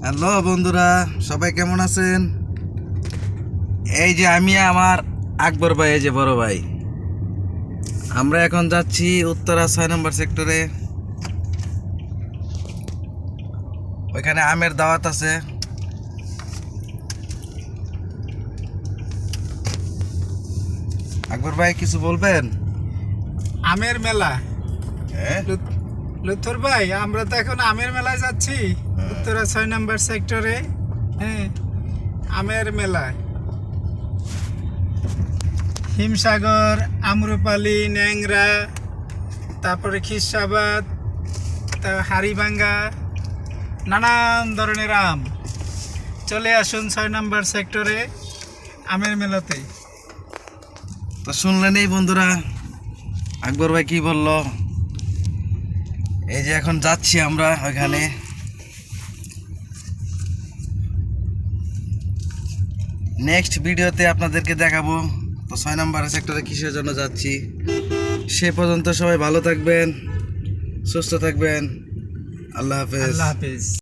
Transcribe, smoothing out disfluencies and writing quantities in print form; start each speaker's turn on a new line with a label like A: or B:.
A: Hello বন্ধুরা, সবাই কেমন আছেন? এই যে আমি আমার আকবর ভাই, এই যে বড় ভাই, আমরা এখন যাচ্ছি উত্তরা 6 নম্বর সেক্টরে। ওইখানে আমের দাওয়াত আছে। আকবর ভাই কিছু বলবেন?
B: আমের মেলা।
A: হ্যাঁ,
B: লুথুর ভাই, আমরা তো এখন আমের মেলায় যাচ্ছি উত্তরা 6 নম্বর সেক্টরে। হ্যাঁ, আমের মেলায় হিমসাগর, আম্রপালি, ন্যাংরা, তারপরে খিরসাবাদ, হাড়িভাঙ্গা, নানান ধরনের আম। চলে আসুন 6 নম্বর সেক্টরে আমের মেলাতে।
A: তো শুনলেনই বন্ধুরা, আকবর ভাই কি বলল। এই যে এখন যাচ্ছি আমরা ওইখানে। নেক্সট ভিডিওতে আপনাদেরকে দেখাবো তো 6 নম্বর সেক্টরে কিসের জন্য যাচ্ছি। সে পর্যন্ত সবাই ভালো থাকবেন, সুস্থ থাকবেন। আল্লাহ হাফেজ।
B: আল্লাহ হাফেজ।